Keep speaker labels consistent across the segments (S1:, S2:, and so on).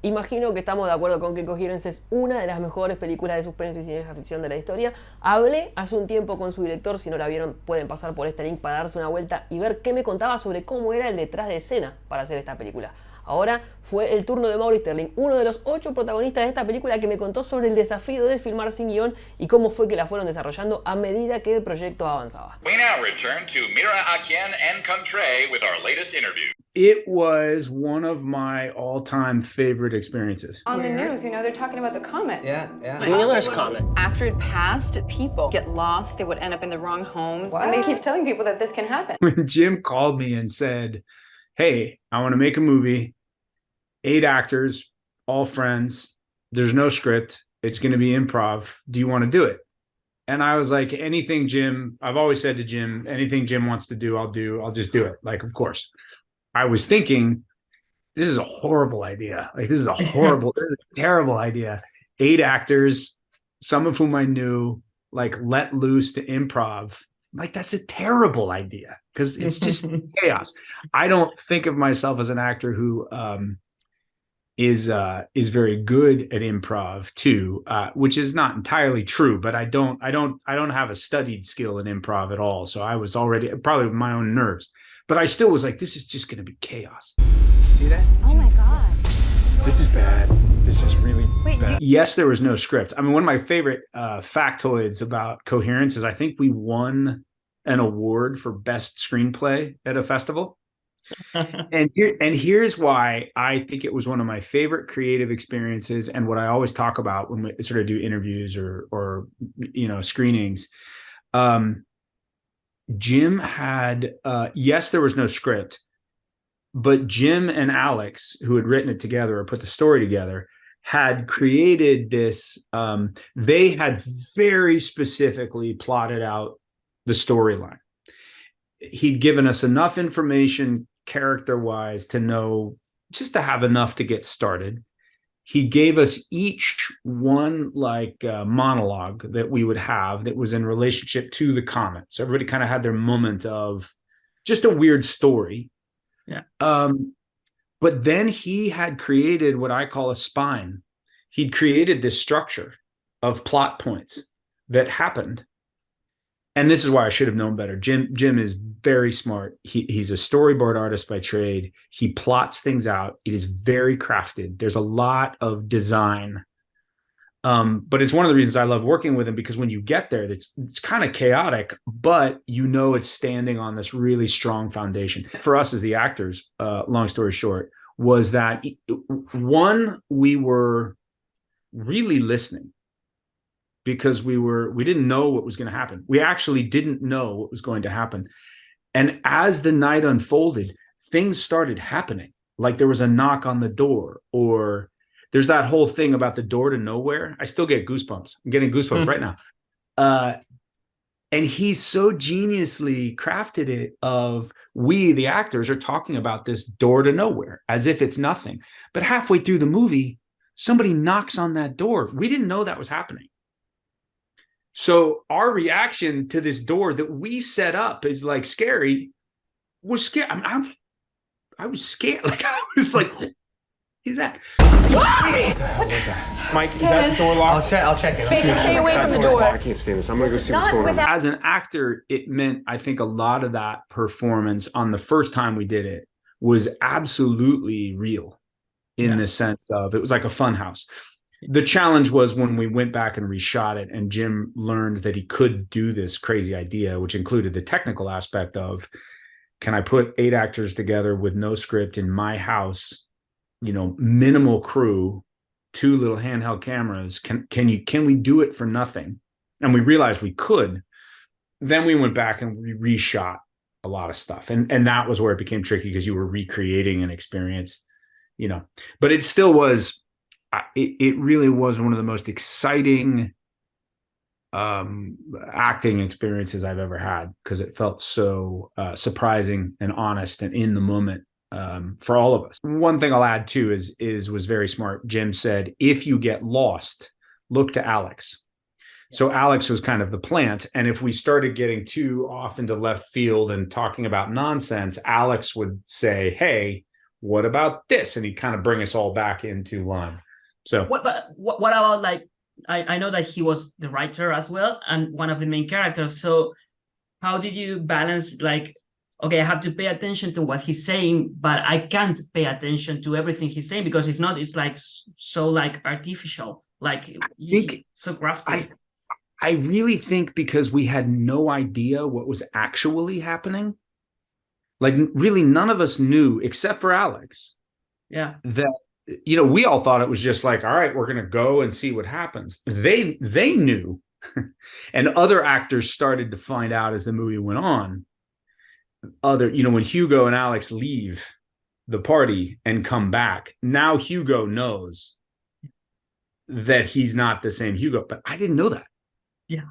S1: Imagino que estamos de acuerdo con que Coherence es una de las mejores películas de suspenso y ciencia ficción de la historia. Hablé hace un tiempo con su director, si no la vieron pueden pasar por este link para darse una vuelta y ver qué me contaba sobre cómo era el detrás de escena para hacer esta película. Ahora fue el turno de Maury Sterling, uno de los 8 protagonistas de esta película, que me contó sobre el desafío de filmar sin guión y cómo fue que la fueron desarrollando a medida que el proyecto avanzaba.
S2: We now return to Mira Akian and Contré with our latest interview.
S3: It was one of my all-time favorite experiences.
S4: On the news, you know, they're talking about the comet.
S5: Yeah.
S6: Wheeler's comet.
S4: After it passed, people get lost. They would end up in the wrong home. What? And they keep telling people that this can happen.
S3: When Jim called me and said, hey, I want to make a movie, 8 actors, all friends, there's no script, it's going to be improv, do you want to do it? And I was like, anything Jim, I've always said to Jim, anything Jim wants to do, I'll just do it. Like, of course. I was thinking, this is a horrible idea. Like, this is a horrible, this is a terrible idea. 8 actors, some of whom I knew, like, let loose to improv. Like, that's a terrible idea because it's just chaos. I don't think of myself as an actor who is very good at improv too, which is not entirely true. But I don't have a studied skill in improv at all. So I was already probably with my own nerves. But I still was like, this is just going to be chaos.
S5: See that?
S4: Oh my God.
S5: This is bad. This is really bad.
S3: Yes, there was no script. I mean, one of my favorite factoids about Coherence is I think we won an award for best screenplay at a festival. And here's why I think it was one of my favorite creative experiences, and what I always talk about when we sort of do interviews or screenings. Jim had, yes, there was no script, but Jim and Alex, who had written it together or put the story together, had created this. They had very specifically plotted out the storyline. He'd given us enough information character-wise to know, just to have enough to get started. He gave us each one monologue that we would have that was in relationship to the comet. So everybody kind of had their moment of just a weird story.
S6: Yeah.
S3: But then he had created what I call a spine. He'd created this structure of plot points that happened. And this is why I should have known better. Jim is very smart. He's a storyboard artist by trade. He plots things out. It is very crafted. There's a lot of design. But it's one of the reasons I love working with him, because when you get there, it's kind of chaotic, but you know it's standing on this really strong foundation. For us as the actors, long story short, was that one, we were really listening, because we didn't know what was going to happen. We actually didn't know what was going to happen. And as the night unfolded, things started happening. Like there was a knock on the door, or there's that whole thing about the door to nowhere. I still get goosebumps. I'm getting goosebumps right now. And he so geniusly crafted it of, we, the actors, are talking about this door to nowhere as if it's nothing. But halfway through the movie, somebody knocks on that door. We didn't know that was happening. So our reaction to this door that we set up is like scary, was scared. I was scared. Like I was like, is that?
S5: What was that?
S6: Mike, is that the door locked?
S5: I'll check it.
S4: Baker, stay away from the door.
S5: I can't stand this. I'm gonna go see what's going on.
S3: As an actor, it meant, I think, a lot of that performance on the first time we did it was absolutely real, in the sense of it was like a fun house. The challenge was when we went back and reshot it, and Jim learned that he could do this crazy idea, which included the technical aspect of, can I put 8 actors together with no script in my house, minimal crew, 2 little handheld cameras? Can we do it for nothing? And we realized we could. Then we went back and we reshot a lot of stuff. And that was where it became tricky, because you were recreating an experience, but it still was, it really was one of the most exciting acting experiences I've ever had, because it felt so surprising and honest and in the moment for all of us. One thing I'll add too was very smart. Jim said, if you get lost, look to Alex. So Alex was kind of the plant. And if we started getting too off into left field and talking about nonsense, Alex would say, hey, what about this? And he kind of bring us all back into line. So
S7: what about, like, I know that he was the writer as well and one of the main characters. So how did you balance, like, okay, I have to pay attention to what he's saying, but I can't pay attention to everything he's saying, because if not, it's like so like artificial, like so crafty.
S3: I really think because we had no idea what was actually happening. Like, really, none of us knew, except for Alex.
S7: Yeah.
S3: That, you know, we all thought it was just like, all right, we're going to go and see what happens. They knew. And other actors started to find out as the movie went on. You know, when Hugo and Alex leave the party and come back, now Hugo knows that he's not the same Hugo. But I didn't know that.
S7: Yeah.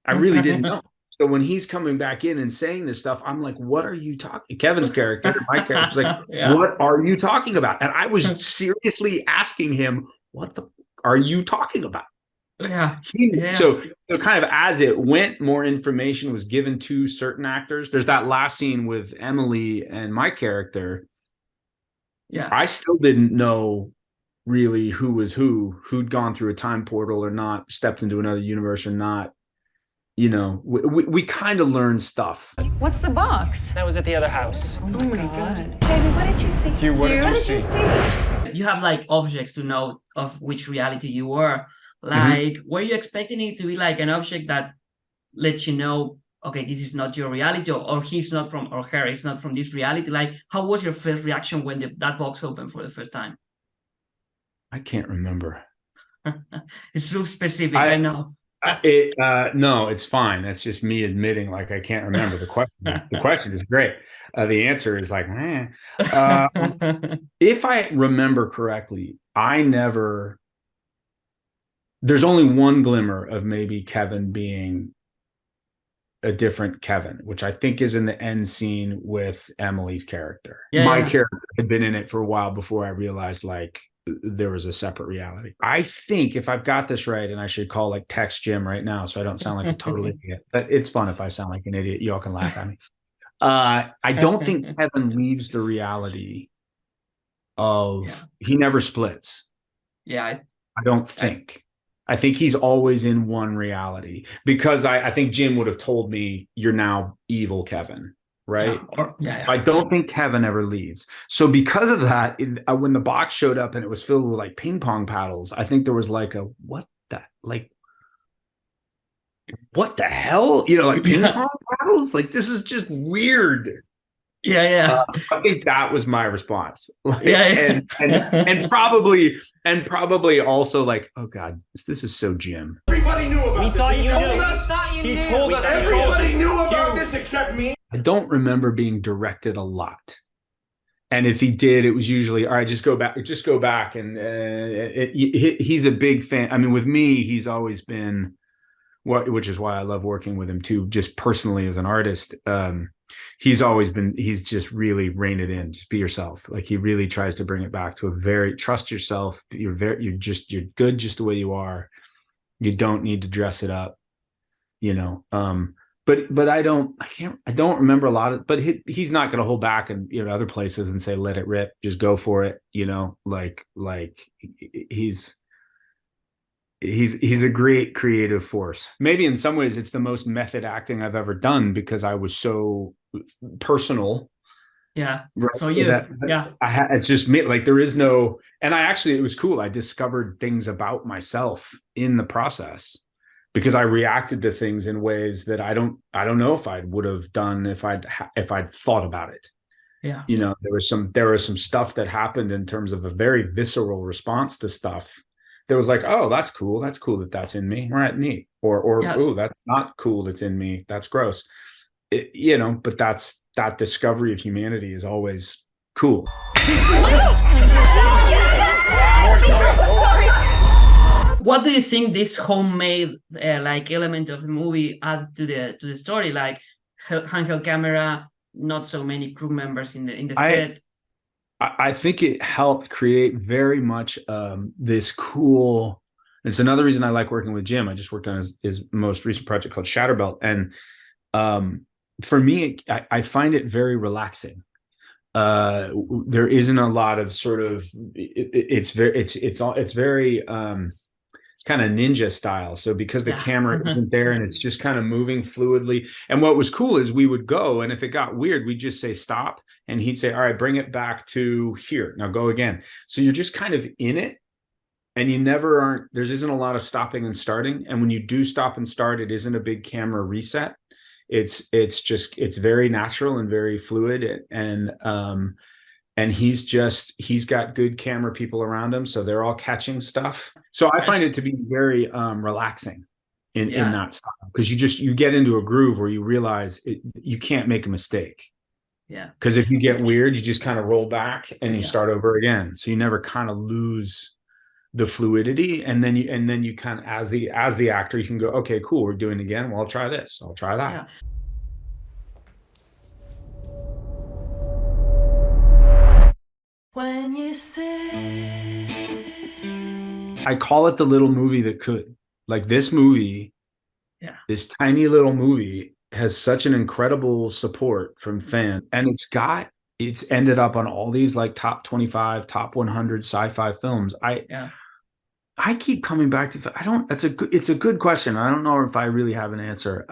S3: I really didn't know. So when he's coming back in and saying this stuff, I'm like, what are you talking? Kevin's character, my character's like,
S7: yeah.
S3: What are you talking about? And I was seriously asking him, what the are you talking about?
S7: Yeah.
S3: So kind of as it went, more information was given to certain actors. There's that last scene with Emily and my character.
S7: Yeah.
S3: I still didn't know really who was who'd gone through a time portal or not, stepped into another universe or not. You know, we kind of learned stuff.
S4: What's the box?
S6: That was at the other house.
S4: Oh my God.
S8: Baby, what did you see?
S5: Hugh, what did you see?
S7: You have like objects to know of which reality you were. Like, were you expecting it to be like an object that lets you know, okay, this is not your reality, or he's not from, or her is not from this reality? Like, how was your first reaction when that box opened for the first time?
S3: I can't remember.
S7: It's so specific, I know.
S3: No, it's fine. That's just me admitting, like, I can't remember the question. The question is great. The answer is like, if I remember correctly, there's only one glimmer of maybe Kevin being a different Kevin, which I think is in the end scene with Emily's character. My character had been in it for a while before I realized, like, there was a separate reality. I think, if I've got this right, and I should call, like, text Jim right now so I don't sound like a total idiot, but it's fun if I sound like an idiot. You all can laugh at me. I don't think Kevin leaves the reality of, he never splits.
S7: Yeah.
S3: I don't think. I think he's always in one reality, because I think Jim would have told me, you're now evil Kevin. Right. So I don't think Kevin ever leaves. So because of that, when the box showed up and it was filled with like ping pong paddles, I think there was like what the hell? You know, like ping pong paddles? Like, this is just weird.
S7: Yeah.
S3: I think that was my response. Like, and probably also like, oh God, this is so Jim.
S6: Everybody knew about this. He told us. Everybody knew about this except me.
S3: I don't remember being directed a lot. And if he did, it was usually, all right, just go back. And he's a big fan. I mean, with me, he's always been, which is why I love working with him too, just personally as an artist. He's just really reined it in. Just be yourself. Like, he really tries to bring it back to trust yourself. You're good just the way you are. You don't need to dress it up, you know? But I don't remember a lot of, but he's not going to hold back in, you know, other places and say, let it rip, just go for it. You know, like he's a great creative force. Maybe in some ways it's the most method acting I've ever done, because I was so personal.
S7: Yeah.
S3: Right?
S7: So
S3: it's just me. Like, there is no, and it was cool. I discovered things about myself in the process, because I reacted to things in ways that I don't know if I would have done if I'd thought about it.
S7: Yeah.
S3: You know, there was some stuff that happened in terms of a very visceral response to stuff that was like, oh, that's cool. That's cool that's in me. All right, neat. Or yes. Oh, that's not cool. That's in me. That's gross. You know, but that discovery of humanity is always cool.
S7: What do you think this homemade like element of the movie add to the story? Like, handheld camera, not so many crew members in the set.
S3: I think it helped create very much this cool. It's another reason I like working with Jim. I just worked on his most recent project called Shatterbelt, and for me, I find it very relaxing. There isn't a lot of sort of it's very it's kind of ninja style. So because the camera isn't there and it's just kind of moving fluidly. And what was cool is we would go, and if it got weird, we'd just say stop, and he'd say, all right, bring it back to here. Now go again. So you're just kind of in it, and you never aren't, there isn't a lot of stopping and starting. And when you do stop and start, it isn't a big camera reset. It's very natural and very fluid. And he's got good camera people around him, so they're all catching stuff. So I find it to be very relaxing in that style, because you get into a groove where you realize you can't make a mistake.
S7: Yeah.
S3: Because if you get weird, you just kind of roll back and you start over again. So you never kind of lose the fluidity, and then you kind of, as the actor, you can go, okay, cool, we're doing it again. Well, I'll try this. I'll try that.
S7: Yeah.
S8: When you say,
S3: I call it the little movie that could. Like this movie, this tiny little movie has such an incredible support from fans, and it's ended up on all these like top 25, top 100 sci-fi films. I keep coming back to, it's a good question. I don't know if I really have an answer.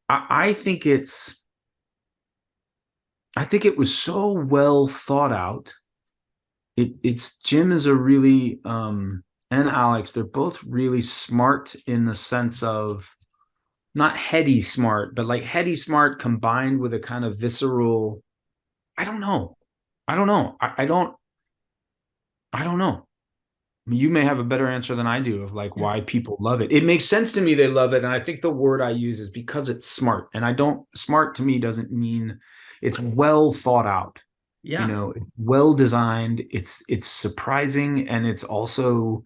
S3: I think it was so well thought out. It's Jim is a really, and Alex, they're both really smart in the sense of not heady smart, but like heady smart combined with a kind of visceral, I don't know. I don't know. You may have a better answer than I do of like why people love it. It makes sense to me they love it. And I think the word I use is because it's smart. And smart to me doesn't mean it's well thought out.
S7: Yeah.
S3: You know, it's well designed. It's surprising. And it's also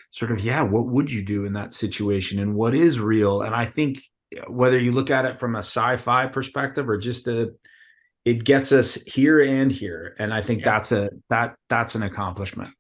S3: sort of, what would you do in that situation? And what is real? And I think whether you look at it from a sci-fi perspective or just it gets us here and here. And I think that's an accomplishment.